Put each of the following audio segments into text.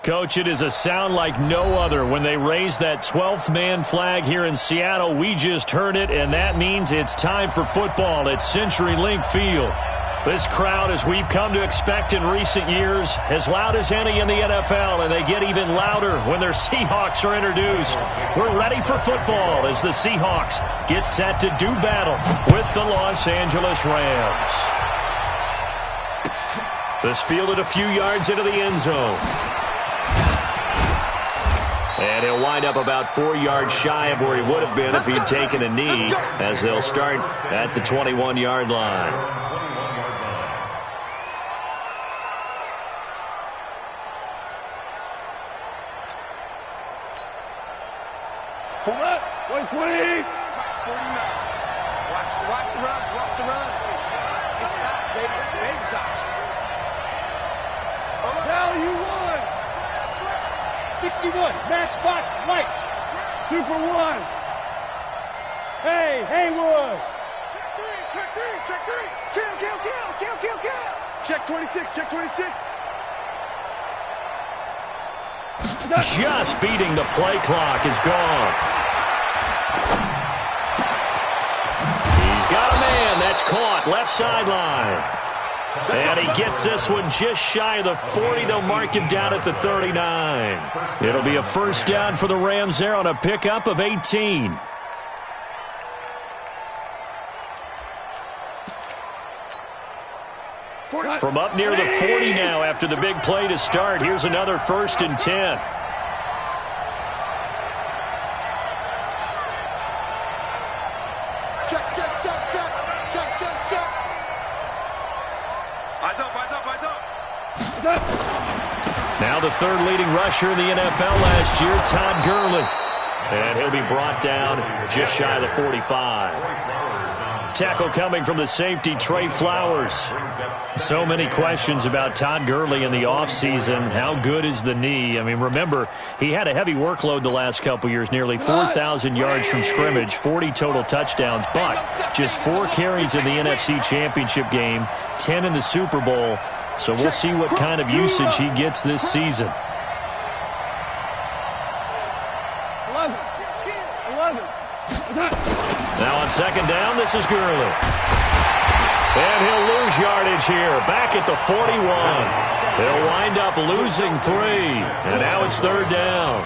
Coach, it is a sound like no other when they raise that 12th man flag here in Seattle. We just heard it, and that means it's time for football at CenturyLink Field. This crowd, as we've come to expect in recent years, as loud as any in the NFL, and they get even louder when their Seahawks are introduced. We're ready for football as the Seahawks get set to do battle with the Los Angeles Rams. This fielded a few yards into the end zone. And he'll wind up about 4 yards shy of where he would have been if he'd taken a knee, as they'll start at the 21-yard line. For it, 120. 49. Watch the run. Watch the run. It's side, baby. That's big side. Now you won. 61. Matchbox lights. Super 1. Hey, Haywood. Check 3. Check 3. Kill. Check 26. Check 26. Just beating the play clock is gone. He's got a man. That's caught. Left sideline. And he gets this one just shy of the 40. They'll mark him down at the 39. It'll be a first down for the Rams there on a pickup of 18. From up near the 40 now after the big play to start. Here's another 1st and 10. Now the third leading rusher in the NFL last year, Todd Gurley. And he'll be brought down just shy of the 45. Tackle coming from the safety, Trey Flowers. So many questions about Todd Gurley in the offseason. How good is the knee? I mean, remember, he had a heavy workload the last couple years, nearly 4,000 yards from scrimmage, 40 total touchdowns, but just 4 carries in the NFC Championship game, 10 in the Super Bowl. So we'll see what kind of usage he gets this season. 11. Now on second down, this is Gurley. And he'll lose yardage here, back at the 41. They'll wind up losing 3. And now it's third down.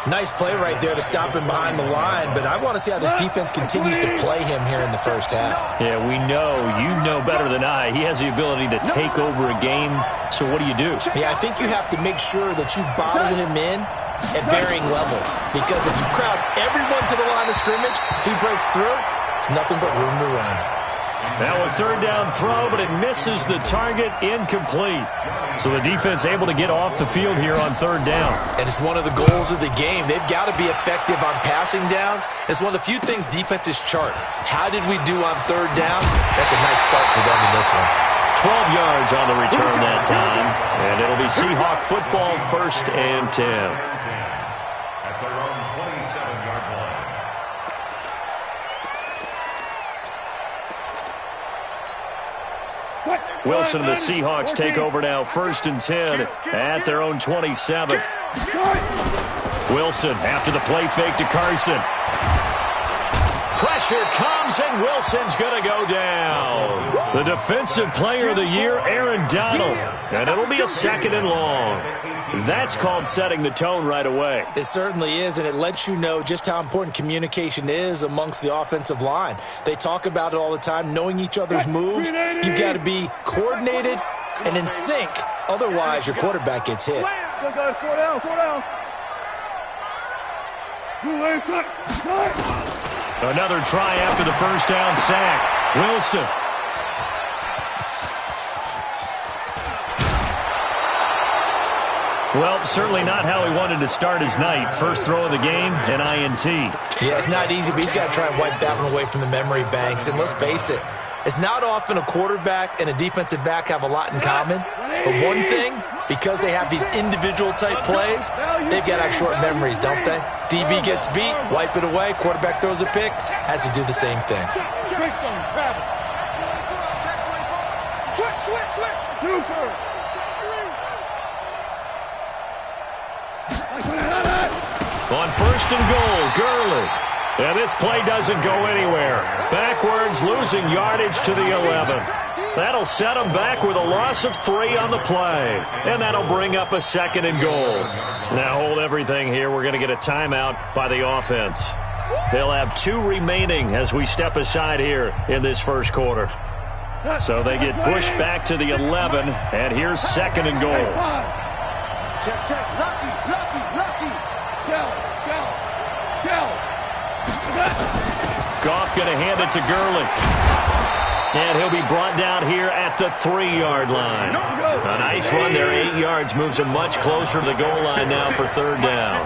Nice play right there to stop him behind the line, but I want to see how this defense continues to play him here in the first half. Yeah, we know. You know better than I. He has the ability to take over a game. So what do? Yeah, I think you have to make sure that you bottle him in at varying levels, because if you crowd everyone to the line of scrimmage, if he breaks through, it's nothing but room to run. Now a third down throw, but it misses the target, incomplete. So the defense able to get off the field here on third down. And it's one of the goals of the game. They've got to be effective on passing downs. It's one of the few things defenses chart. How did we do on third down? That's a nice start for them in this one. 12 yards on the return that time. And it'll be Seahawk football, 1st and 10. At their own 27-yard line. Wilson and the Seahawks take over now, 1st and 10 at their own 27. Wilson after the play fake to Carson. Pressure comes, and Wilson's going to go down. The defensive player of the year, Aaron Donald. And it'll be a 2nd and long. That's called setting the tone right away. It certainly is, and it lets you know just how important communication is amongst the offensive line. They talk about it all the time, knowing each other's moves. You've got to be coordinated and in sync. Otherwise, your quarterback gets hit. Another try after the first down sack. Wilson. Well, certainly not how he wanted to start his night. First throw of the game, an INT. Yeah, it's not easy, but he's got to try and wipe that one away from the memory banks. And let's face it, it's not often a quarterback and a defensive back have a lot in common. But one thing, because they have these individual type plays, they've got to have short memories, don't they? DB gets beat, wipe it away, quarterback throws a pick, has to do the same thing. Switch. On first and goal, Gurley. And this play doesn't go anywhere. Backwards, losing yardage to the 11. That'll set them back with a loss of 3 on the play. And that'll bring up a second and goal. Now hold everything here. We're going to get a timeout by the offense. They'll have 2 remaining as we step aside here in this first quarter. So they get pushed back to the 11, and here's second and goal. Check, check. Lucky. Go. Goff going to hand it to Gurley. And he'll be brought down here at the 3-yard line. A nice run there, 8 yards, moves him much closer to the goal line now for third down.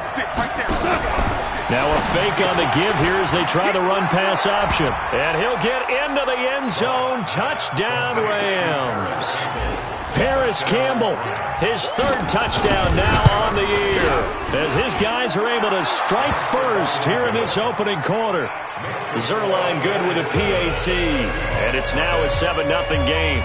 Now a fake on the give here as they try the run-pass option. And he'll get into the end zone. Touchdown, Rams. Paris Campbell, his 3rd touchdown now on the year, as his guys are able to strike first here in this opening quarter. Zerline good with a PAT, and it's now a 7-0 game.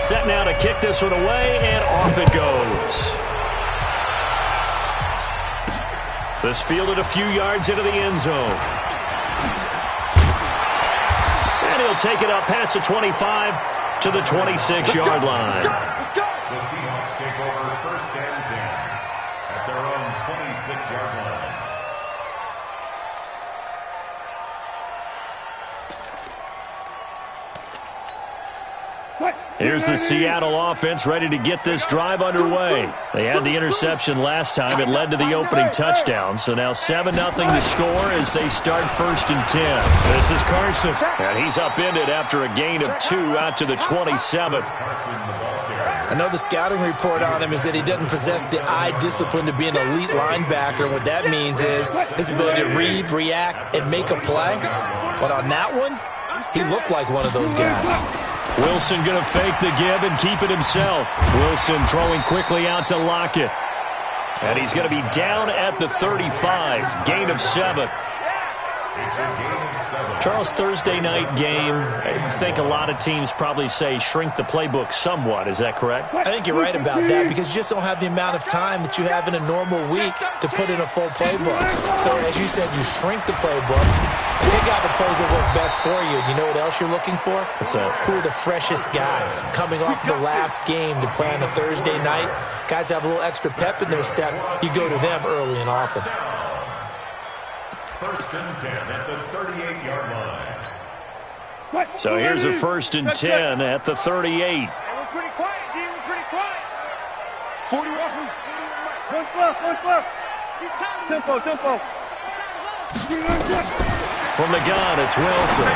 Set now to kick this one away, and off it goes. This fielded a few yards into the end zone. And he'll take it up past the 25 to the 26-yard line. The Seahawks take over first and 10 at their own 26-yard line. Here's the Seattle offense ready to get this drive underway. They had the interception last time. It led to the opening touchdown. So now 7-0 to score as they start first and 10. This is Carson. And he's upended after a gain of 2 out to the 27. I know the scouting report on him is that he doesn't possess the eye discipline to be an elite linebacker. And what that means is his ability to read, react, and make a play. But on that one, he looked like one of those guys. Wilson going to fake the give and keep it himself. Wilson throwing quickly out to Lockett. And he's going to be down at the 35. Gain of 7. Charles, Thursday night game, I think a lot of teams probably say shrink the playbook somewhat. Is that correct? I think you're right about that because you just don't have the amount of time that you have in a normal week to put in a full playbook. So, as you said, you shrink the playbook, pick out the plays that work best for you. You know what else you're looking for? What's that? Who are the freshest guys coming off the last game to play on a Thursday night? Guys have a little extra pep in their step. You go to them early and often. First and 10 at the 38-yard line. So here's a first and 10 at the 38. We're pretty quiet, D. We're pretty quiet. 41. First left. Tempo. From the gun, it's Wilson.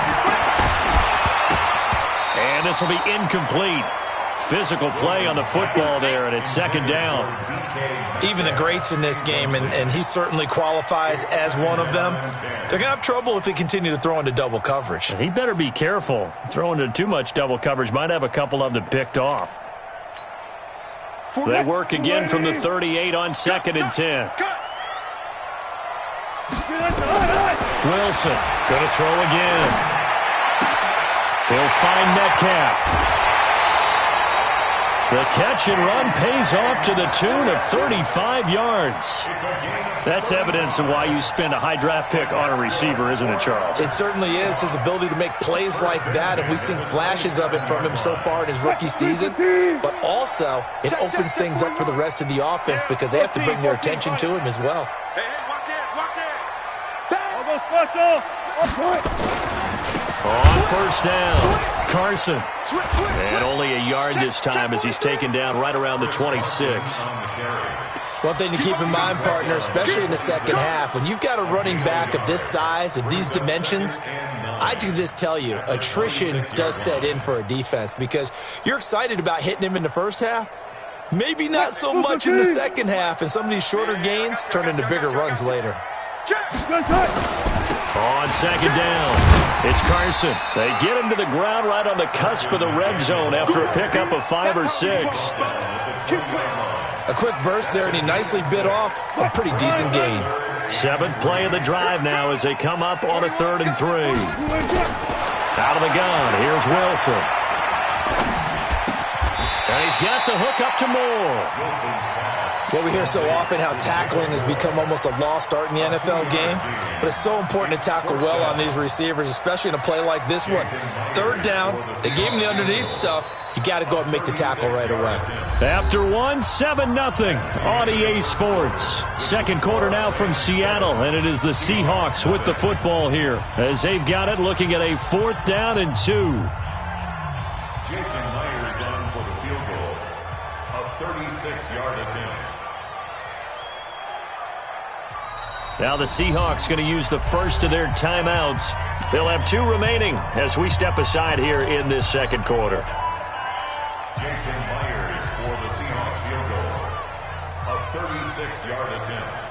And this will be incomplete. Physical play on the football there, and it's second down. Even the greats in this game, and he certainly qualifies as one of them, they're going to have trouble if they continue to throw into double coverage. He better be careful. Throwing into too much double coverage might have a couple of them picked off. They work again from the 38 on second and 10. Wilson going to throw again. He'll find Metcalf. The catch and run pays off to the tune of 35 yards. That's evidence of why you spend a high draft pick on a receiver, isn't it, Charles? It certainly is. His ability to make plays like that, and we've seen flashes of it from him so far in his rookie season. But also, it opens things up for the rest of the offense because they have to bring their attention to him as well. Hey, watch it. On first down, Carson. And only a yard this time as he's taken down right around the 26. One thing to keep in mind, partner, especially in the second half, when you've got a running back of this size, of these dimensions, I can just tell you, attrition does set in for a defense because you're excited about hitting him in the first half. Maybe not so much in the second half, and some of these shorter gains turn into bigger runs later. On second down, it's Carson. They get him to the ground right on the cusp of the red zone after a pickup of 5 or 6. A quick burst there, and he nicely bit off a pretty decent gain. 7th play of the drive now as they come up on a 3rd and 3. Out of the gun, here's Wilson. And he's got the hook up to Moore. Well, we hear so often how tackling has become almost a lost art in the NFL game, but it's so important to tackle well on these receivers, especially in a play like this one. Third down, they gave him the underneath stuff. You got to go up and make the tackle right away. After 7-0 on EA Sports. Second quarter now from Seattle, and it is the Seahawks with the football here as they've got it looking at a 4th down and 2. Jason Myers on for the field goal. A 36-yard attempt. Now the Seahawks going to use the first of their timeouts. They'll have 2 remaining as we step aside here in this second quarter. Jason Myers for the Seahawks field goal. A 36-yard attempt.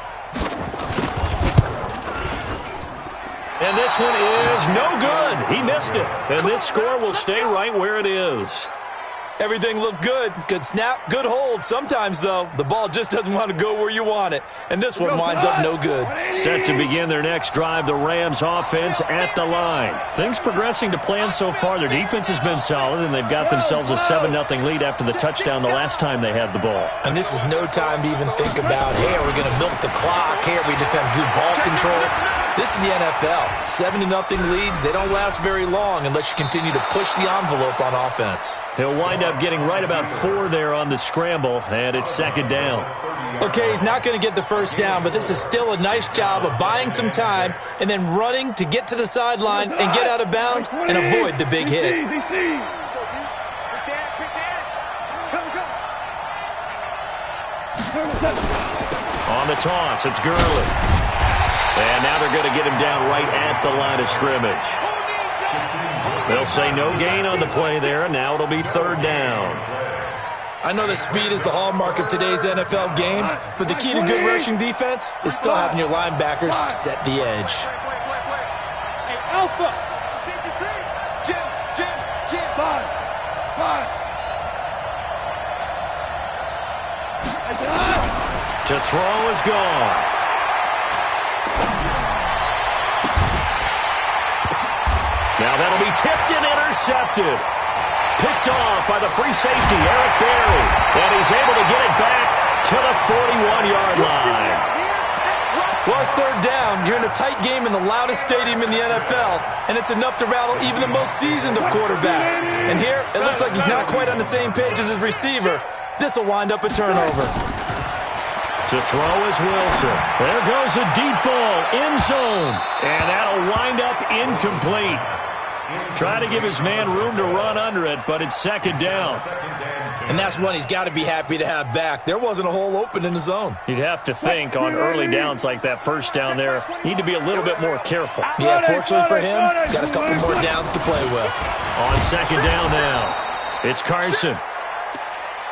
And this one is no good. He missed it. And this score will stay right where it is. Everything looked good. Good snap, good hold. Sometimes, though, the ball just doesn't want to go where you want it. And this one winds up no good. Set to begin their next drive, the Rams offense at the line. Things progressing to plan so far. Their defense has been solid, and they've got themselves a 7-0 lead after the touchdown the last time they had the ball. And this is no time to even think about, hey, are we going to milk the clock? Hey, are we just going to do ball control? This is the NFL. 7-0 leads, they don't last very long unless you continue to push the envelope on offense. He'll wind up getting right about 4 there on the scramble, and it's 2nd down. Okay, he's not going to get the first down, but this is still a nice job of buying some time and then running to get to the sideline and get out of bounds and avoid the big hit. On the toss, it's Gurley. And now they're going to get him down right at the line of scrimmage. They'll say no gain on the play there, and now it'll be 3rd down. I know that speed is the hallmark of today's NFL game, but the key to good rushing defense is still having your linebackers set the edge. Hey, Alpha! Jim! Five! To throw is gone. Now that'll be tipped and intercepted. Picked off by the free safety, Eric Berry. And he's able to get it back to the 41-yard line. Well, it's 3rd down. You're in a tight game in the loudest stadium in the NFL, and it's enough to rattle even the most seasoned of quarterbacks. And here, it looks like he's not quite on the same page as his receiver. This will wind up a turnover. To throw is Wilson. There goes a deep ball, end zone. And that'll wind up incomplete. Try to give his man room to run under it, but it's 2nd down. And that's one he's got to be happy to have back. There wasn't a hole open in the zone. You'd have to think on early downs like that first down there, need to be a little bit more careful. Yeah, fortunately for him, got a couple more downs to play with. On 2nd down now, it's Carson.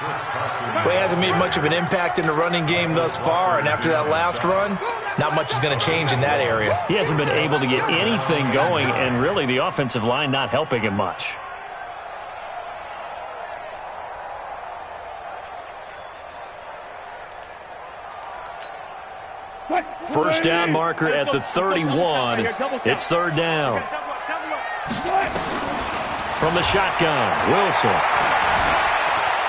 But he hasn't made much of an impact in the running game thus far, and after that last run, not much is going to change in that area. He hasn't been able to get anything going, and really the offensive line not helping him much. First down marker at the 31. It's 3rd down. From the shotgun, Wilson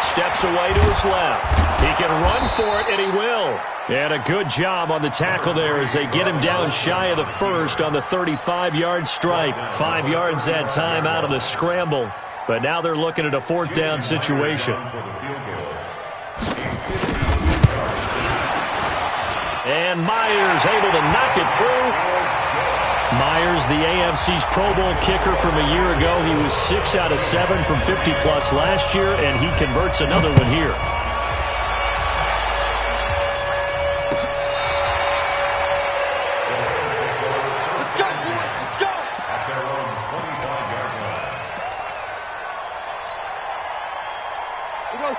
steps away to his left. He can run for it, and he will. And a good job on the tackle there as they get him down shy of the first on the 35-yard stripe. 5 yards that time out of the scramble. But now they're looking at a 4th down situation. And Myers able to knock it through. Myers, the AFC's Pro Bowl kicker from a year ago. He was 6 out of 7 from 50-plus last year, and he converts another one here.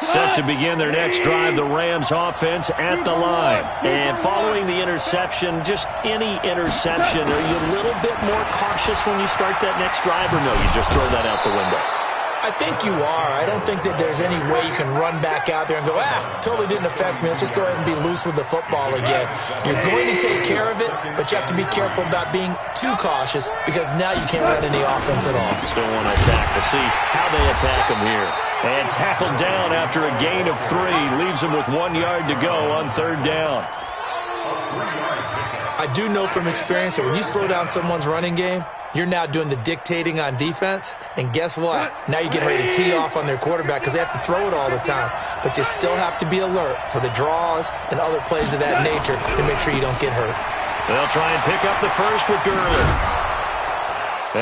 Set to begin their next drive, the Rams offense at the line. And following the interception, just any interception, are you a little bit more cautious when you start that next drive, or no, you just throw that out the window? I think you are. I don't think that there's any way you can run back out there and go, totally didn't affect me. Let's just go ahead and be loose with the football again. You're going to take care of it, but you have to be careful about being too cautious because now you can't run any offense at all. Still want to attack. We'll see how they attack him here. And tackled down after a gain of 3. Leaves him with 1 yard to go on 3rd down. I do know from experience that when you slow down someone's running game, you're now doing the dictating on defense, and guess what? Now you're getting ready to tee off on their quarterback because they have to throw it all the time. But you still have to be alert for the draws and other plays of that nature to make sure you don't get hurt. They'll try and pick up the first with Gurley.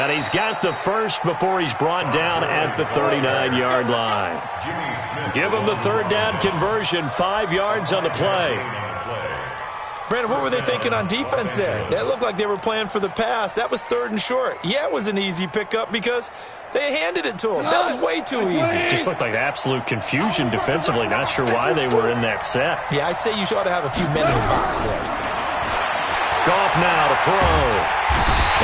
And he's got the first before he's brought down at the 39-yard line. Give him the 3rd down conversion, 5 yards on the play. Brandon, what were they thinking on defense there? That looked like they were playing for the pass. That was 3rd and short. Yeah, it was an easy pickup because they handed it to him. That was way too easy. Just looked like absolute confusion defensively. Not sure why they were in that set. Yeah, I'd say you ought to have a few men in the box there. Goff now to throw.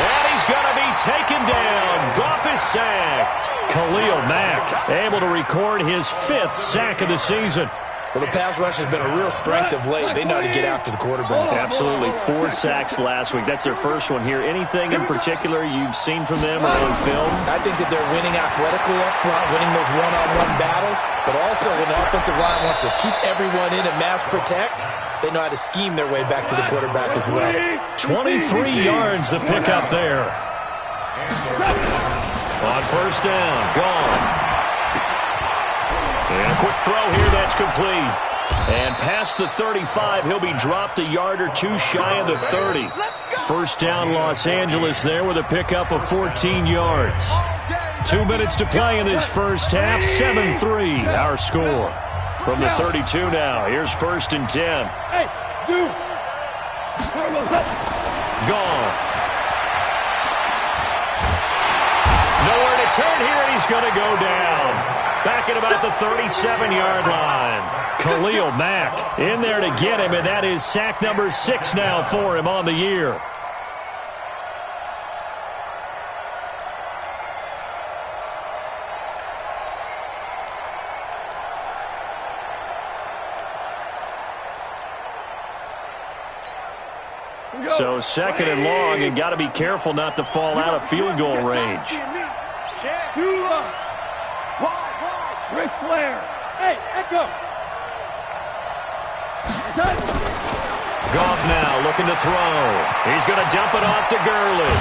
And he's going to be taken down. Goff is sacked. Khalil Mack able to record his 5th sack of the season. Well, the pass rush has been a real strength of late. They know how to get after the quarterback. Absolutely. 4 sacks last week. That's their first one here. Anything in particular you've seen from them or on film? I think that they're winning athletically up front, winning those one-on-one battles, but also when the offensive line wants to keep everyone in and mass protect, they know how to scheme their way back to the quarterback as well. 23 yards to pick up there. On 1st down, gone. And a quick throw here, that's complete. And past the 35, he'll be dropped a yard or 2 shy of the 30. 1st down, Los Angeles there with a pickup of 14 yards. 2 minutes to play in this first half, 7-3 our score. From the 32 now, here's 1st and 10. Goff. Nowhere to turn here, and he's going to go down. Back at about the 37-yard line. Khalil Mack in there to get him, and that is sack number 6 now for him on the year. So 2nd and long, and got to be careful not to fall out of field goal range. Ric Flair. Hey, Echo. Goff now looking to throw. He's going to dump it off to Gurley.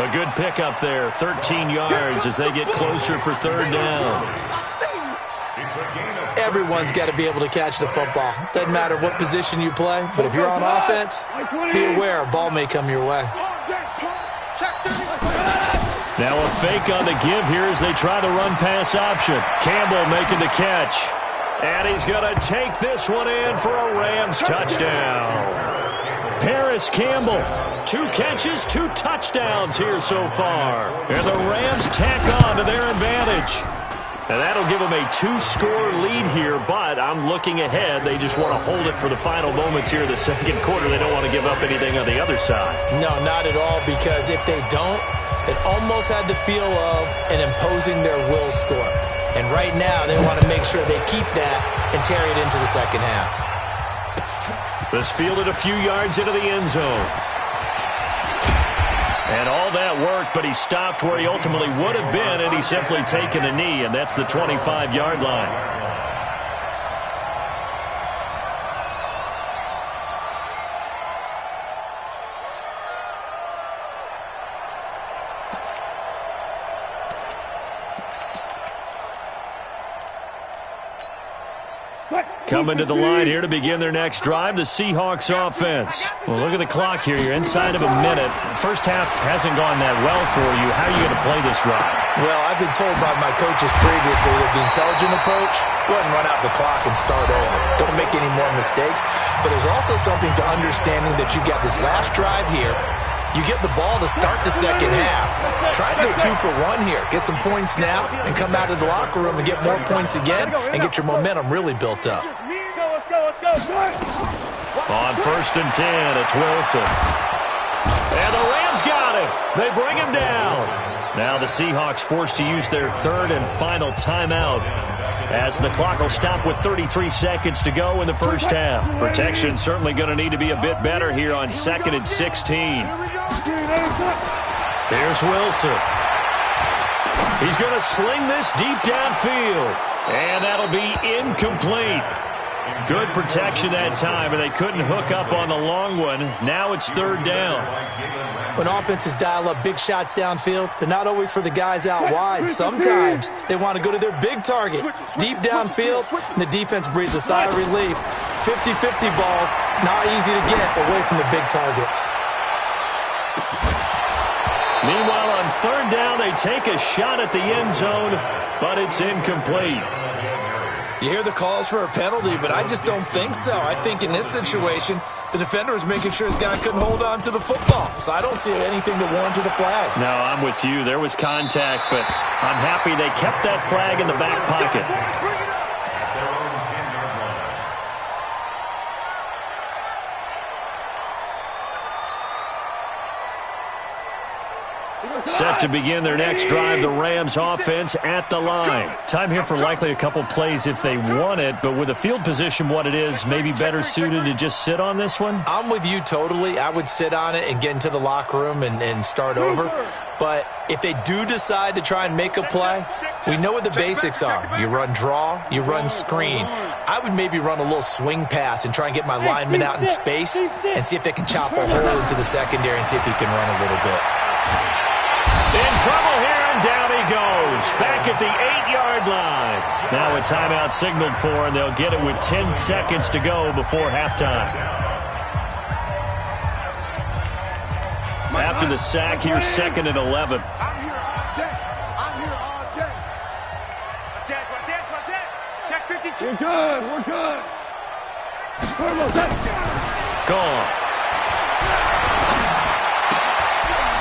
A good pickup there, 13 yards as they get closer for 3rd down. Everyone's got to be able to catch the football. Doesn't matter what position you play, but if you're on offense, be aware a ball may come your way. Now a fake on the give here as they try the run-pass option. Campbell making the catch. And he's going to take this one in for a Rams touchdown. Paris Campbell, 2 catches, 2 touchdowns here so far. And the Rams tack on to their advantage. And that'll give them a 2-score lead here, but I'm looking ahead. They just want to hold it for the final moments here in the 2nd quarter. They don't want to give up anything on the other side. No, not at all, because if they don't, it almost had the feel of an imposing their will score. And right now, they want to make sure they keep that and carry it into the 2nd half. This fielded a few yards into the end zone. And all that worked, but he stopped where he ultimately would have been, and he's simply taken a knee, and that's the 25-yard line. Coming to the line here to begin their next drive, the Seahawks offense. Well, look at the clock here. You're inside of a minute. First half hasn't gone that well for you. How are you going to play this drive? Well, I've been told by my coaches previously that the intelligent approach, go ahead and run out the clock and start over. Don't make any more mistakes. But there's also something to understanding that you got this last drive here. You get the ball to start the 2nd half. Try to go 2 for 1 here. Get some points now and come out of the locker room and get more points again and get your momentum really built up. On 1st and 10, it's Wilson. And the Rams got him. They bring him down. Now the Seahawks forced to use their third and final timeout as the clock will stop with 33 seconds to go in the first half. Protection certainly going to need to be a bit better here on 2nd and 16. Here's Wilson. He's going to sling this deep downfield, and that'll be incomplete. Good protection that time, and they couldn't hook up on the long one. Now it's 3rd down. When offenses dial up big shots downfield, they're not always for the guys out wide. Sometimes they want to go to their big target, deep downfield, and the defense breathes a sigh of relief. 50-50 balls, not easy to get away from the big targets. Meanwhile, on 3rd down, they take a shot at the end zone, but it's incomplete. You hear the calls for a penalty, but I just don't think so. I think in this situation, the defender was making sure his guy couldn't hold on to the football. So I don't see anything to warrant to the flag. No, I'm with you. There was contact, but I'm happy they kept that flag in the back pocket. Set to begin their next drive, the Rams offense at the line. Time here for likely a couple plays if they want it, but with the field position what it is, maybe better suited to just sit on this one? I'm with you totally. I would sit on it and get into the locker room and start over. But if they do decide to try and make a play, we know what the basics are. You run draw, you run screen. I would maybe run a little swing pass and try and get my lineman out in space and see if they can chop a hole into the secondary and see if he can run a little bit. In trouble here, and down he goes. Back at the 8-yard line. Now a timeout signaled for, and they'll get it with 10 seconds to go before halftime. After the sack, here's 2nd and 11. I'm here all day. I'm here all day. Watch it. Check 52. We're good. Gone.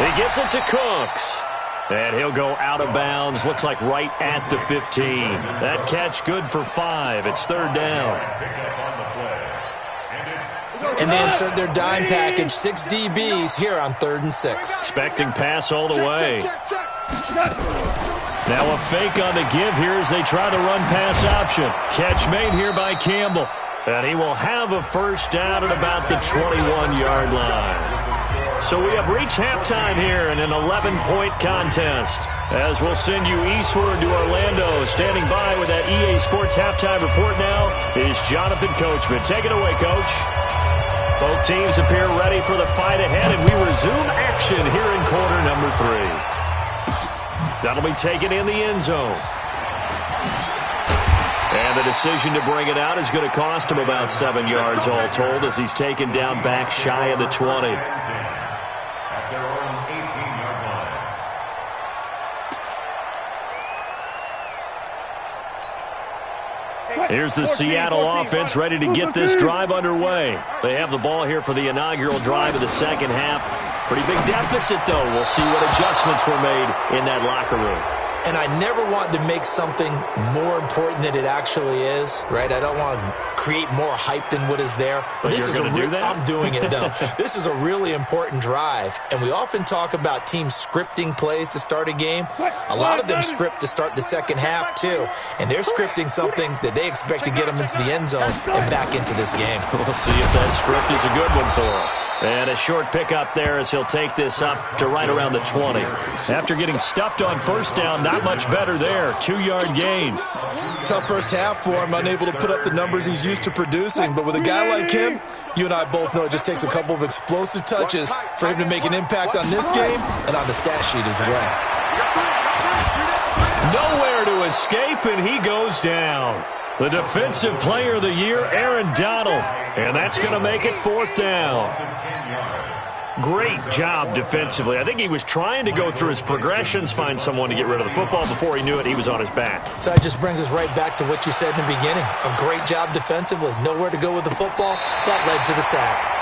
He gets it to Cooks. And he'll go out of bounds. Looks like right at the 15. That catch good for 5. It's 3rd down. And they insert their dime package, 6 DBs here on 3rd and 6. Expecting pass all the way. Now a fake on the give here as they try the run pass option. Catch made here by Campbell. And he will have a first down at about the 21-yard line. So we have reached halftime here in an 11-point contest. As we'll send you eastward to Orlando. Standing by with that EA Sports halftime report now is Jonathan Coachman. Take it away, Coach. Both teams appear ready for the fight ahead, and we resume action here in quarter number 3. That'll be taken in the end zone. And the decision to bring it out is going to cost him about 7 yards all told as he's taken down back shy of the 20. Here's the Seattle offense ready to get this drive underway. They have the ball here for the inaugural drive of the second half. Pretty big deficit, though. We'll see what adjustments were made in that locker room. And I never want to make something more important than it actually is, right? I don't want to create more hype than what is there. But this you're going to do that? I'm doing it, though. This is a really important drive. And we often talk about teams scripting plays to start a game. A lot of them script to start the second half, too. And they're scripting something that they expect to get them into the end zone and back into this game. We'll see if that script is a good one for them. And a short pickup there as he'll take this up to right around the 20. After getting stuffed on first down, not much better there. 2-yard gain. Tough first half for him, unable to put up the numbers he's used to producing. But with a guy like him, you and I both know it just takes a couple of explosive touches for him to make an impact on this game and on the stat sheet as well. Nowhere to escape, and he goes down. The defensive player of the year, Aaron Donald. And that's going to make it 4th down. Great job defensively. I think he was trying to go through his progressions, find someone to get rid of the football. Before he knew it, he was on his back. So that just brings us right back to what you said in the beginning. A great job defensively. Nowhere to go with the football. That led to the sack.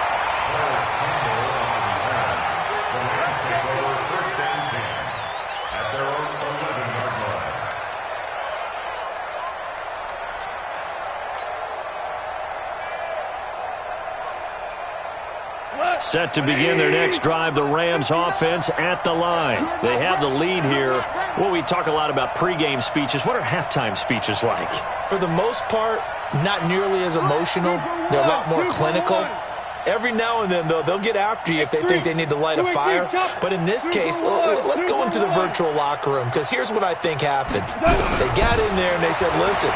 Set to begin their next drive, the Rams offense at the line. They have the lead here. Well, we talk a lot about pregame speeches. What are halftime speeches like? For the most part, not nearly as emotional. They're a lot more clinical. Every now and then, though, they'll get after you if they think they need to light a fire. But in this case, let's go into the virtual locker room, because here's what I think happened. They got in there and they said, listen,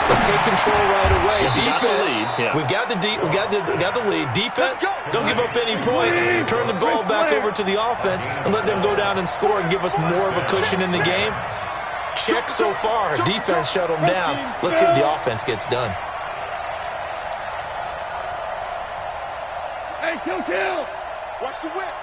let's take control right away. Defense, we've got the lead. Defense, don't give up any points. Turn the ball back over to the offense and let them go down and score and give us more of a cushion in the game. Check so far. Defense shut them down. Let's see what the offense gets done. Hey, kill. Watch the whip.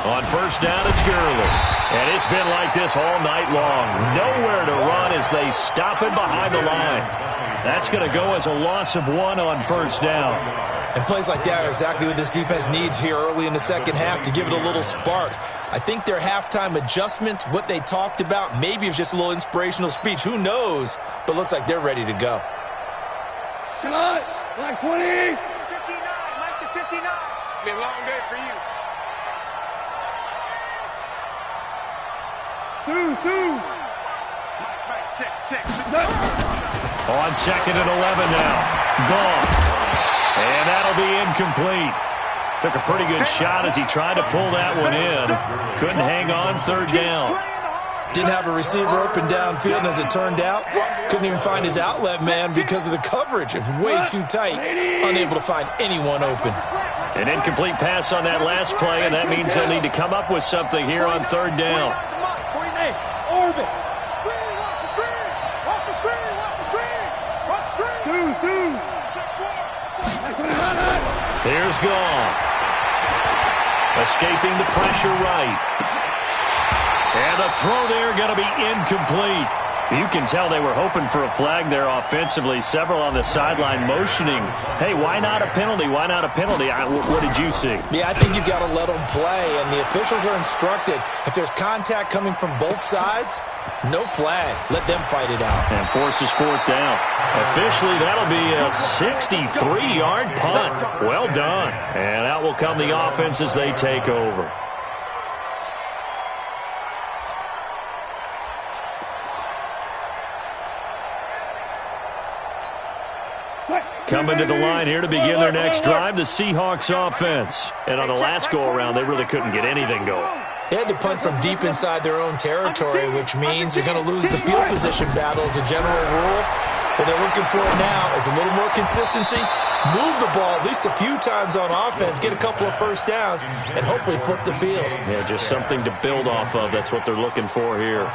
On first down, it's Gurley. And it's been like this all night long. Nowhere to run as they stop him behind the line. That's going to go as a loss of 1 on first down. And plays like that are exactly what this defense needs here early in the second half to give it a little spark. I think their halftime adjustments, what they talked about, maybe it was just a little inspirational speech. Who knows? But looks like they're ready to go. Shot, like 20. 59, Mike to 59. It's been a long day for you. 2. Mike, check. On second and 11 now. Gone. And that'll be incomplete. Took a pretty good shot as he tried to pull that one in. Couldn't hang on third down. Didn't have a receiver open downfield, and as it turned out, couldn't even find his outlet man because of the coverage. It was way too tight, unable to find anyone open. An incomplete pass on that last play, and that means they'll need to come up with something here on third down. Orbit. Here's Goff. Escaping the pressure right. And the throw there going to be incomplete. You can tell they were hoping for a flag there offensively. Several on the sideline motioning. Hey, why not a penalty? Why not a penalty? What did you see? Yeah, I think you've got to let them play, and the officials are instructed. If there's contact coming from both sides, no flag. Let them fight it out. And forces fourth down. Officially, that'll be a 63-yard punt. Well done. And out will come the offense as they take over. Coming to the line here to begin their next drive, the Seahawks offense. And on the last go-around, they really couldn't get anything going. They had to punt from deep inside their own territory, which means you're going to lose the field position battle as a general rule. What they're looking for now is a little more consistency, move the ball at least a few times on offense, get a couple of first downs, and hopefully flip the field. Yeah, just something to build off of. That's what they're looking for here.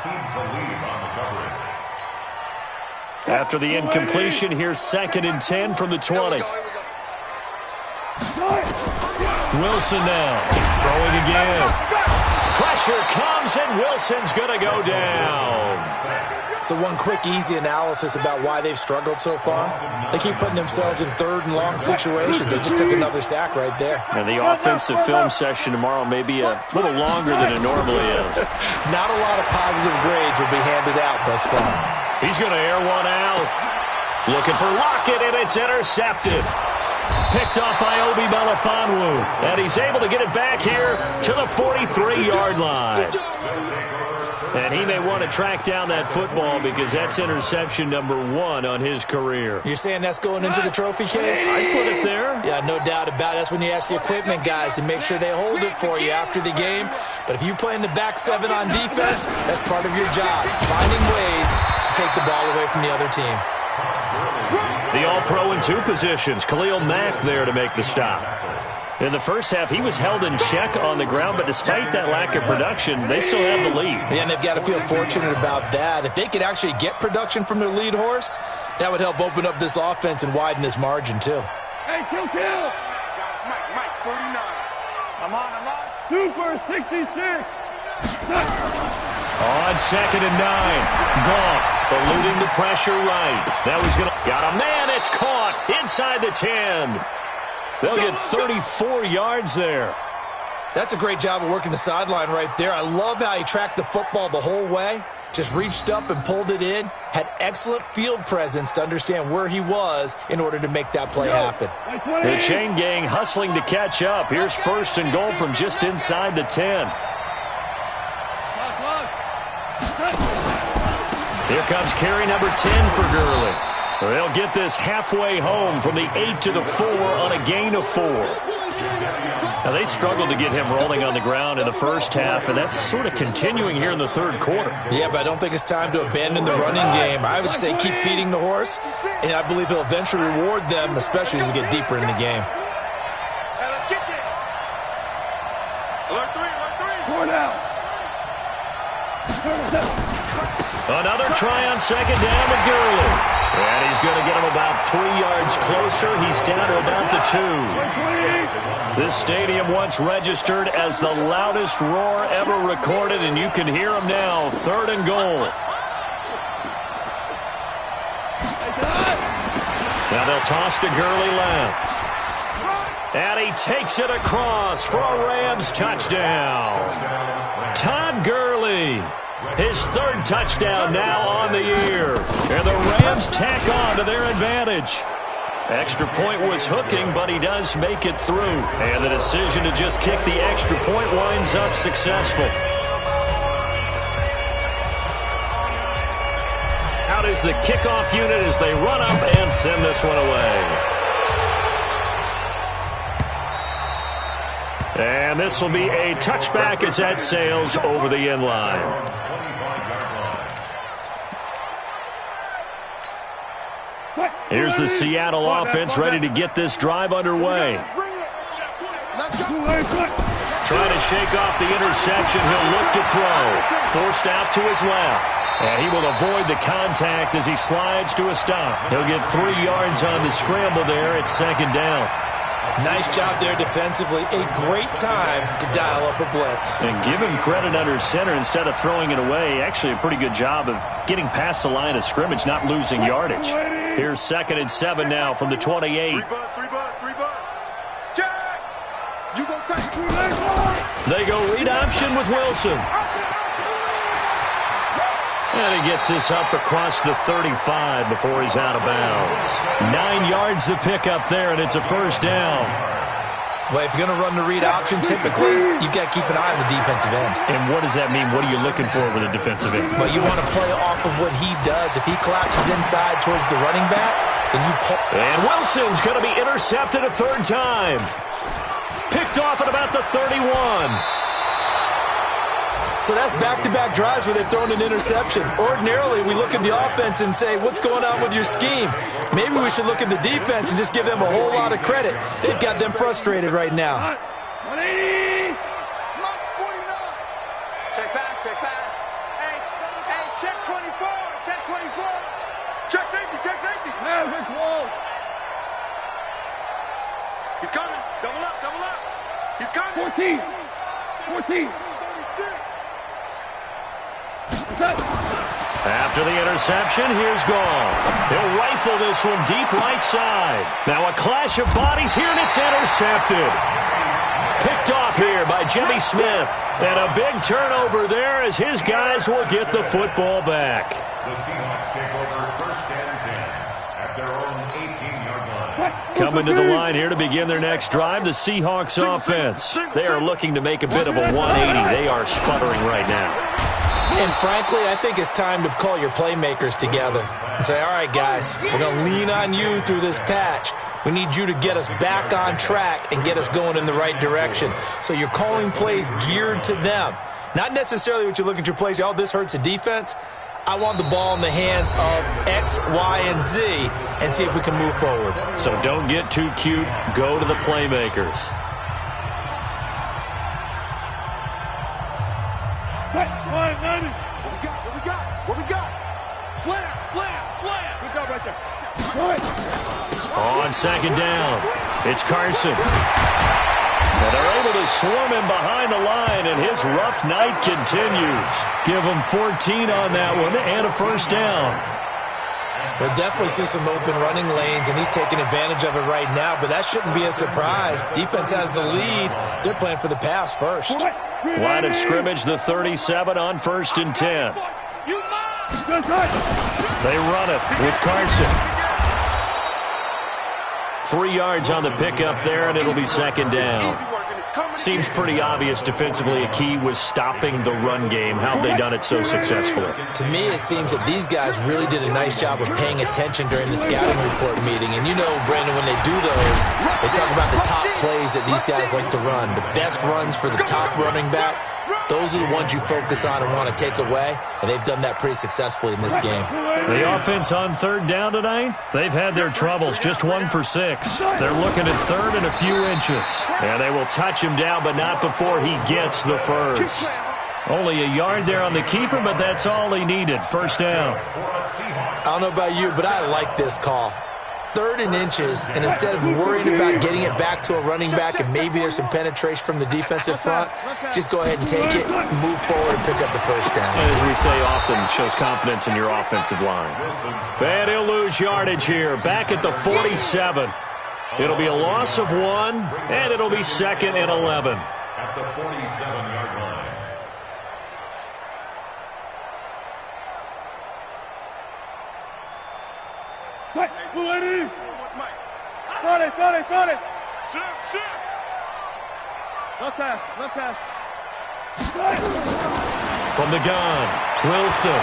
After the incompletion, here's 2nd and 10 from the 20. Wilson now, throwing again. Pressure comes, and Wilson's going to go down. So one quick, easy analysis about why they've struggled so far. They keep putting themselves in third and long situations. They just took another sack right there. And the offensive film session tomorrow may be a little longer than it normally is. Not a lot of positive grades will be handed out thus far. He's going to air one out. Looking for Lockett, and it's intercepted. Picked off by Obi Melifonwu. And he's able to get it back here to the 43-yard line. And he may want to track down that football because that's interception number 1 on his career. You're saying that's going into the trophy case? I'd put it there. Yeah, no doubt about it. That's when you ask the equipment guys to make sure they hold it for you after the game. But if you play in the back 7 on defense, that's part of your job, finding ways to take the ball away from the other team. The All-Pro in 2 positions. Khalil Mack there to make the stop. In the first half, he was held in check on the ground, but despite that lack of production, they still have the lead. Yeah, and they've got to feel fortunate about that. If they could actually get production from their lead horse, that would help open up this offense and widen this margin, too. Hey, kill. Mike, 49. I'm on. Super 66. On 2nd and 9, Goff eluding the pressure right. That was going to... Got a man, it's caught inside the 10. They'll get 34 yards there. That's a great job of working the sideline right there. I love how he tracked the football the whole way, just reached up and pulled it in, had excellent field presence to understand where he was in order to make that play happen. The chain gang hustling to catch up. Here's 1st and goal from just inside the 10. Here comes carry number 10 for Gurley. They'll get this halfway home from the 8 to the 4 on a gain of 4. Now, they struggled to get him rolling on the ground in the first half, and that's sort of continuing here in the third quarter. Yeah, but I don't think it's time to abandon the running game. I would say keep feeding the horse, and I believe he'll eventually reward them, especially as we get deeper in the game. Hey, let's get there. Alert 3. Going out. Another try on second down to Gurley. And he's going to get him about 3 yards closer. He's down to about the 2. This stadium once registered as the loudest roar ever recorded, and you can hear him now. 3rd and goal. Now they'll toss to Gurley left. And he takes it across for a Rams touchdown. Todd Gurley. His 3rd touchdown now on the year. And the Rams tack on to their advantage. Extra point was hooking, but he does make it through. And the decision to just kick the extra point winds up successful. Out is the kickoff unit as they run up and send this one away. And this will be a touchback as that sails over the end line. Here's the Seattle offense ready to get this drive underway. Trying to shake off the interception. He'll look to throw. Forced out to his left. And he will avoid the contact as he slides to a stop. He'll get 3 yards on the scramble there at 2nd down. Nice job there defensively. A great time to dial up a blitz. And give him credit under center instead of throwing it away. Actually a pretty good job of getting past the line of scrimmage, not losing yardage. Here's 2nd and 7 now from the 28. 3 bud. Jack! You go take 3 legs. They go read option with Wilson. And he gets this up across the 35 before he's out of bounds. 9 yards to pick up there, and it's a 1st down. Well, if you're going to run the read option, typically, you've got to keep an eye on the defensive end. And what does that mean? What are you looking for with a defensive end? But you want to play off of what he does. If he collapses inside towards the running back, then you pull. And Wilson's going to be intercepted a 3rd time. Picked off at about the 31. So that's back-to-back drives where they've thrown an interception. Ordinarily, we look at the offense and say, what's going on with your scheme? Maybe we should look at the defense and just give them a whole lot of credit. They've got them frustrated right now. 180. 49. Check back. Hey, check 24. Check 24. Check safety. Man, we're close. He's coming. Double up. He's coming. 14. 36. After the interception, here's Gall. He'll rifle this one deep right side. Now a clash of bodies here, and it's intercepted. Picked off here by Jimmy Smith. And a big turnover there as his guys will get the football back. The Seahawks take over 1st and 10 at their own 18-yard line. Coming to the line here to begin their next drive, the Seahawks offense. They are looking to make a bit of a 180. They are sputtering right now. And frankly, I think it's time to call your playmakers together and say, all right, guys, we're going to lean on you through this patch. We need you to get us back on track and get us going in the right direction. So you're calling plays geared to them. Not necessarily what you look at your plays, oh, this hurts the defense. I want the ball in the hands of X, Y, and Z and see if we can move forward. So don't get too cute. Go to the playmakers. What we got? Slam. Good job right there. On 2nd down, it's Carson. And they're able to swarm him behind the line, and his rough night continues. Give him 14 on that one and a 1st down. We'll definitely see some open running lanes, and he's taking advantage of it right now, but that shouldn't be a surprise. Defense has the lead. They're playing for the pass first. Line of scrimmage, the 37 on 1st and 10. They run it with Carson. 3 yards on the pickup there, and it'll be 2nd down. Seems pretty obvious defensively a key was stopping the run game. How have they done it so successfully? To me, it seems that these guys really did a nice job of paying attention during the scouting report meeting. And you know, Brandon, when they do those, they talk about the top plays that these guys like to run. The best runs for the top running back, those are the ones you focus on and want to take away. And they've done that pretty successfully in this game. The offense on 3rd down tonight, they've had their troubles, just 1 for 6. They're looking at 3rd and a few inches. And they will touch him down, but not before he gets the first. Only a yard there on the keeper, but that's all he needed. 1st down. I don't know about you, but I like this call. 3rd and inches, and instead of worrying about getting it back to a running back and maybe there's some penetration from the defensive front, just go ahead and take it, move forward, and pick up the 1st down. As we say often, shows confidence in your offensive line. And he'll lose yardage here, back at the 47. It'll be a loss of 1, and it'll be 2nd and 11. At the 47-yard line. Got it. Shoot. Left pass. From the gun, Wilson.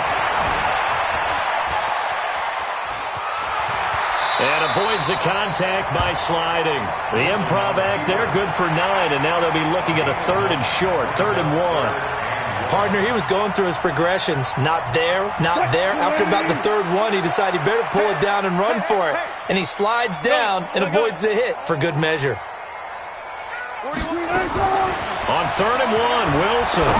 And avoids the contact by sliding. The improv act there, good for 9, and now they'll be looking at a 3rd and short, 3rd and 1. Partner, he was going through his progressions. Not there. After about the 3rd one, he decided he better pull it down and run for it. And he slides down and avoids the hit for good measure. On 3rd and 1, Wilson.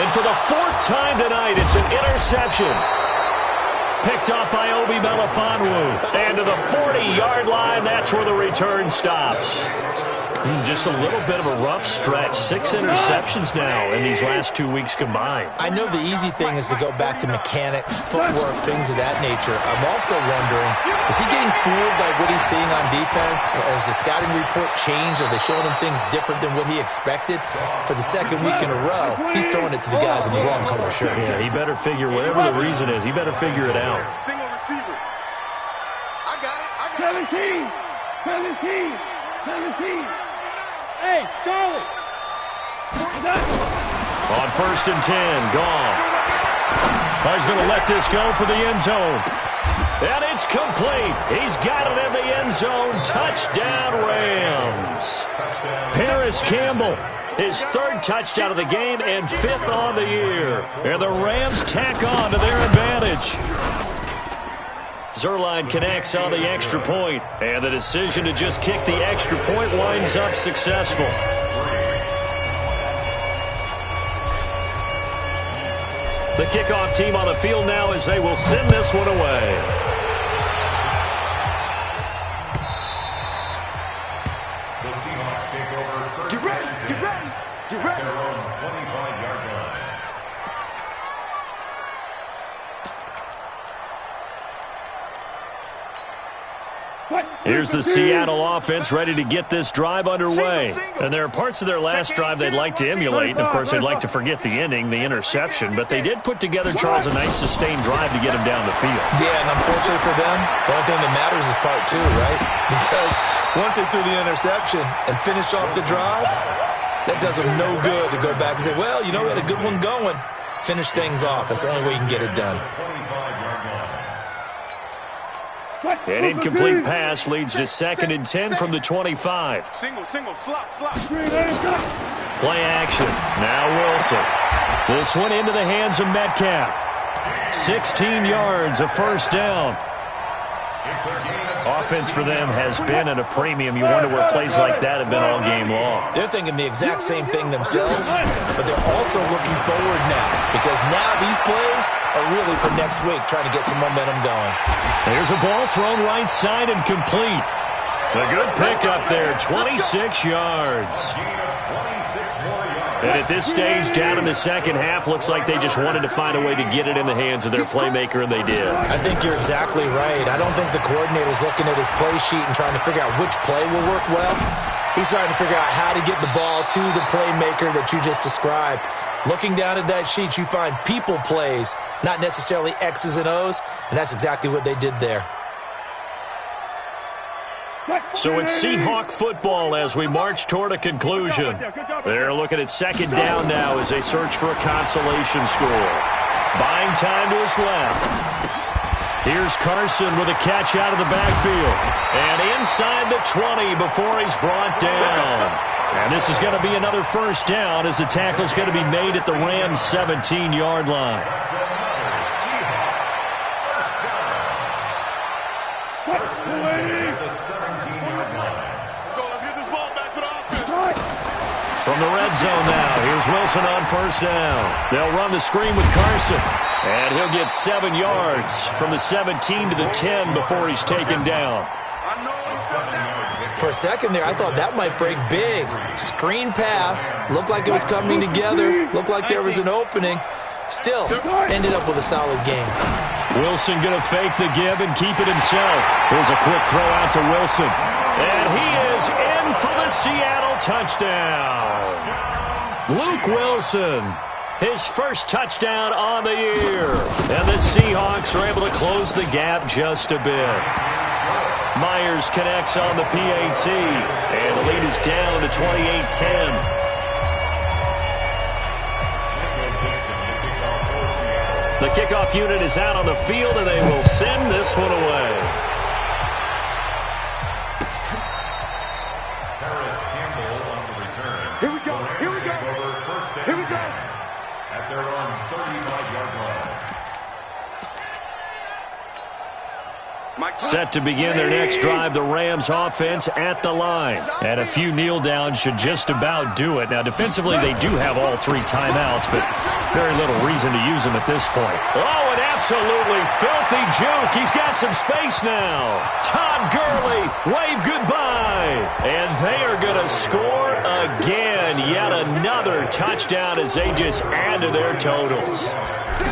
And for the 4th time tonight, it's an interception. Picked off by Obi Melifonwu. And to the 40-yard line, that's where the return stops. Just a little bit of a rough stretch. 6 interceptions now in these last 2 weeks combined. I know the easy thing is to go back to mechanics, footwork, things of that nature. I'm also wondering, is he getting fooled by what he's seeing on defense? Has the scouting report changed? Are they showing him things different than what he expected? For the 2nd week in a row, he's throwing it to the guys in the wrong color shirts. Yeah, he better figure, whatever the reason is, he better figure it out. Single receiver. I got it. 17. Hey, Charlie. On 1st and 10, Goff. He's going to let this go for the end zone. And it's complete. He's got it in the end zone. Touchdown, Rams. Paris Campbell, his 3rd touchdown of the game and 5th on the year. And the Rams tack on to their advantage. Zerline connects on the extra point, and the decision to just kick the extra point winds up successful. The kickoff team on the field now as they will send this one away. The Seahawks take over. Get ready. Their own 25-yard line. Here's the Seattle offense ready to get this drive underway. And there are parts of their last drive they'd like to emulate. And, of course, they'd like to forget the ending, the interception. But they did put together, Charles, a nice sustained drive to get him down the field. Yeah, and unfortunately for them, the only thing that matters is part 2, right? Because once they threw the interception and finished off the drive, that does them no good to go back and say, well, you know, we had a good one going. Finish things off. That's the only way you can get it done. An incomplete pass leads to 2nd and 10 from the 25. Single, slop. Play action. Now Wilson. This one into the hands of Metcalf. 16 yards, a 1st down. Offense for them has been at a premium. You wonder where plays like that have been all game long. They're thinking the exact same thing themselves, but they're also looking forward now because now these plays are really for next week, trying to get some momentum going. There's a ball thrown right side and complete. A good pickup there, 26 yards. And at this stage, down in the second half, looks like they just wanted to find a way to get it in the hands of their playmaker, and they did. I think you're exactly right. I don't think the coordinator's looking at his play sheet and trying to figure out which play will work well. He's trying to figure out how to get the ball to the playmaker that you just described. Looking down at that sheet, you find people plays, not necessarily X's and O's, and that's exactly what they did there. So it's Seahawk football as we march toward a conclusion. They're looking at second down now as they search for a consolation score. Buying time to his left. Here's Carson with a catch out of the backfield. And inside the 20 before he's brought down. And this is going to be another first down as the tackle's going to be made at the Rams' 17-yard line. From the red zone now, here's Wilson on first down. They'll run the screen with Carson. And he'll get 7 yards from the 17 to the 10 before he's taken down. For a second there, I thought that might break big. Screen pass. Looked like it was coming together. Looked like there was an opening. Still, ended up with a solid game. Wilson going to fake the give and keep it himself. Here's a quick throw out to Wilson. And he is in for the Seattle touchdown. Luke Wilson, his first touchdown on the year. And the Seahawks are able to close the gap just a bit. Myers connects on the PAT. And the lead is down to 28-10. The kickoff unit is out on the field, and they will send this one away. Here we go. Here we go. Here we go. At their own 35-yard line. Set to begin their next drive, the Rams offense at the line. And a few kneel downs should just about do it. Now, defensively, they do have all 3 timeouts, but very little reason to use them at this point. Oh, an absolutely filthy juke. He's got some space now. Todd Gurley, wave goodbye. And they are going to score again. Yet another touchdown as they just add to their totals.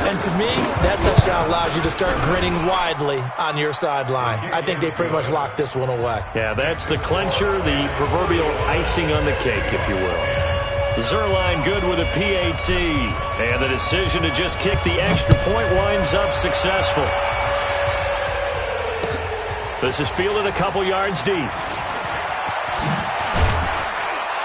And to me, that touchdown allows you to start grinning widely on your sideline. I think they pretty much locked this one away. Yeah, that's the clincher, the proverbial icing on the cake, if you will. Zerline good with a PAT. And the decision to just kick the extra point winds up successful. This is fielded a couple yards deep.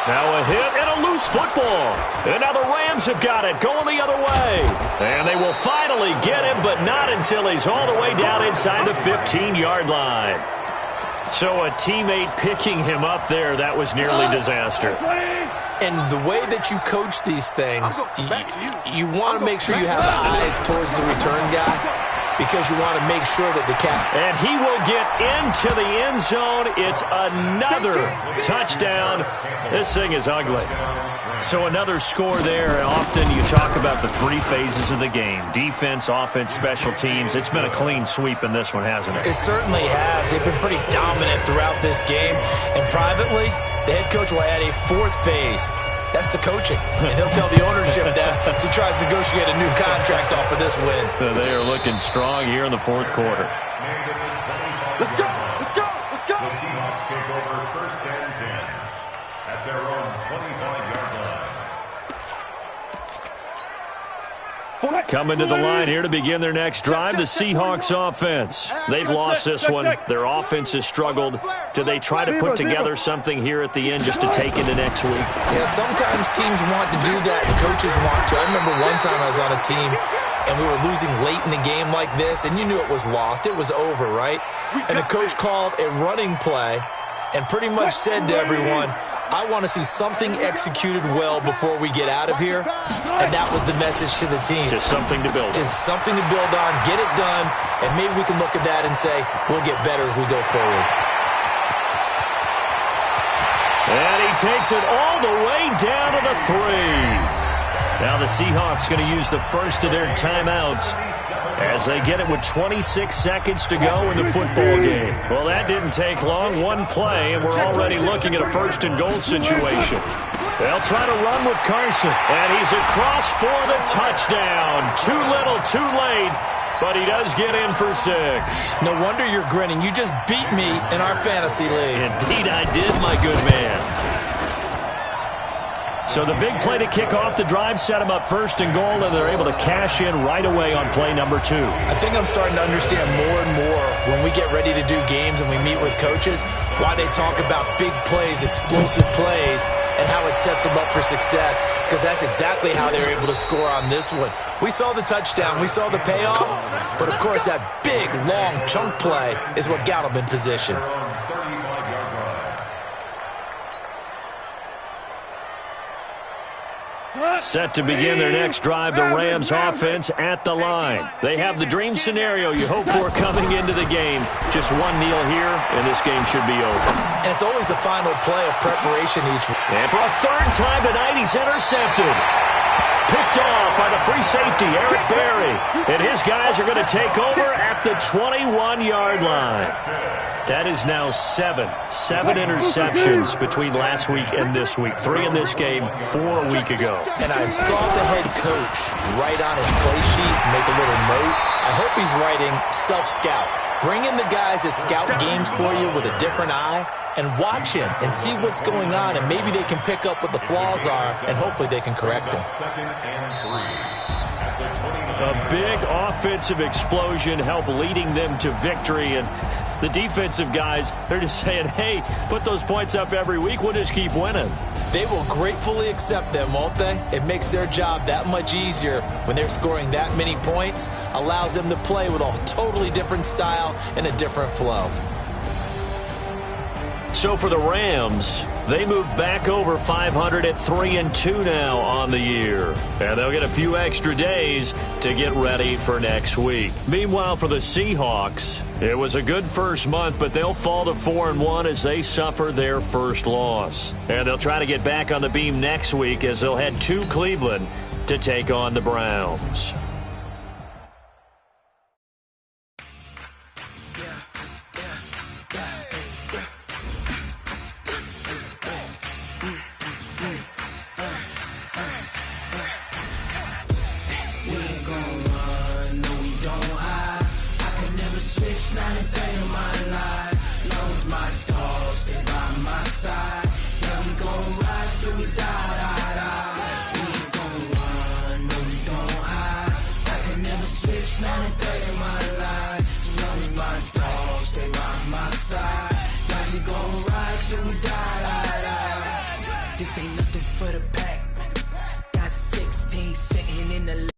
Now a hit and a loose football. And now the Rams have got it going the other way. And they will finally get him, but not until he's all the way down inside the 15-yard line. So a teammate picking him up there, that was nearly disaster. And the way that you coach these things, you want to make sure you have the eyes towards the return guy, because you want to make sure that the cat... And he will get into the end zone. It's another touchdown. This thing is ugly. So another score there. Often you talk about the 3 phases of the game. Defense, offense, special teams. It's been a clean sweep in this one, hasn't it? It certainly has. They've been pretty dominant throughout this game. And privately, the head coach will add a 4th phase. That's the coaching. And he'll tell the ownership that as he tries to negotiate a new contract off of this win. They are looking strong here in the 4th quarter. Let's go. Let's go. Let's go. The Seahawks take over 1st and 10 at their own 25-yard line. Coming to the line here to begin their next drive, the Seahawks offense. They've lost this one. Their offense has struggled. Do they try to put together something here at the end just to take into next week? Yeah, sometimes teams want to do that and coaches want to. I remember one time I was on a team and we were losing late in the game like this, and you knew it was lost. It was over, right? And the coach called a running play and pretty much said to everyone, I want to see something executed well before we get out of here. And that was the message to the team. Just something to build on. Just something to build on, get it done, and maybe we can look at that and say, we'll get better as we go forward. And he takes it all the way down to the 3. Now the Seahawks going to use the first of their timeouts as they get it with 26 seconds to go in the football game. Well, that didn't take long. One play, and we're already looking at a 1st and goal situation. They'll try to run with Carson, and he's across for the touchdown. Too little, too late, but he does get in for 6. No wonder you're grinning. You just beat me in our fantasy league. Indeed I did, my good man. So the big play to kick off the drive set him up first and goal, and they're able to cash in right away on play number 2. I think I'm starting to understand more and more when we get ready to do games and we meet with coaches why they talk about big plays, explosive plays, and how it sets them up for success, because that's exactly how they were able to score on this one. We saw the touchdown, we saw the payoff, but of course that big, long chunk play is what got them in position. Set to begin their next drive, the Rams offense at the line. They have the dream scenario you hope for coming into the game. Just one kneel here, and this game should be over. And it's always the final play of preparation each week. And for a third time tonight, he's intercepted. Picked off by the free safety, Eric Berry. And his guys are going to take over at the 21-yard line. That is now 7 interceptions between last week and this week. 3 in this game, 4 a week ago. And I saw the head coach write on his play sheet, make a little note. I hope he's writing self-scout. Bring in the guys that scout games for you with a different eye and watch him and see what's going on, and maybe they can pick up what the flaws are, and hopefully they can correct them. A big offensive explosion helped leading them to victory, and the defensive guys, they're just saying, hey, put those points up every week, we'll just keep winning. They will gratefully accept them, won't they? It makes their job that much easier when they're scoring that many points, allows them to play with a totally different style and a different flow. So for the Rams, they move back over 500 at 3-2 now on the year. And they'll get a few extra days to get ready for next week. Meanwhile, for the Seahawks, it was a good first month, but they'll fall to 4-1 as they suffer their first loss. And they'll try to get back on the beam next week as they'll head to Cleveland to take on the Browns. This ain't nothing for the pack. Got 16 sitting in the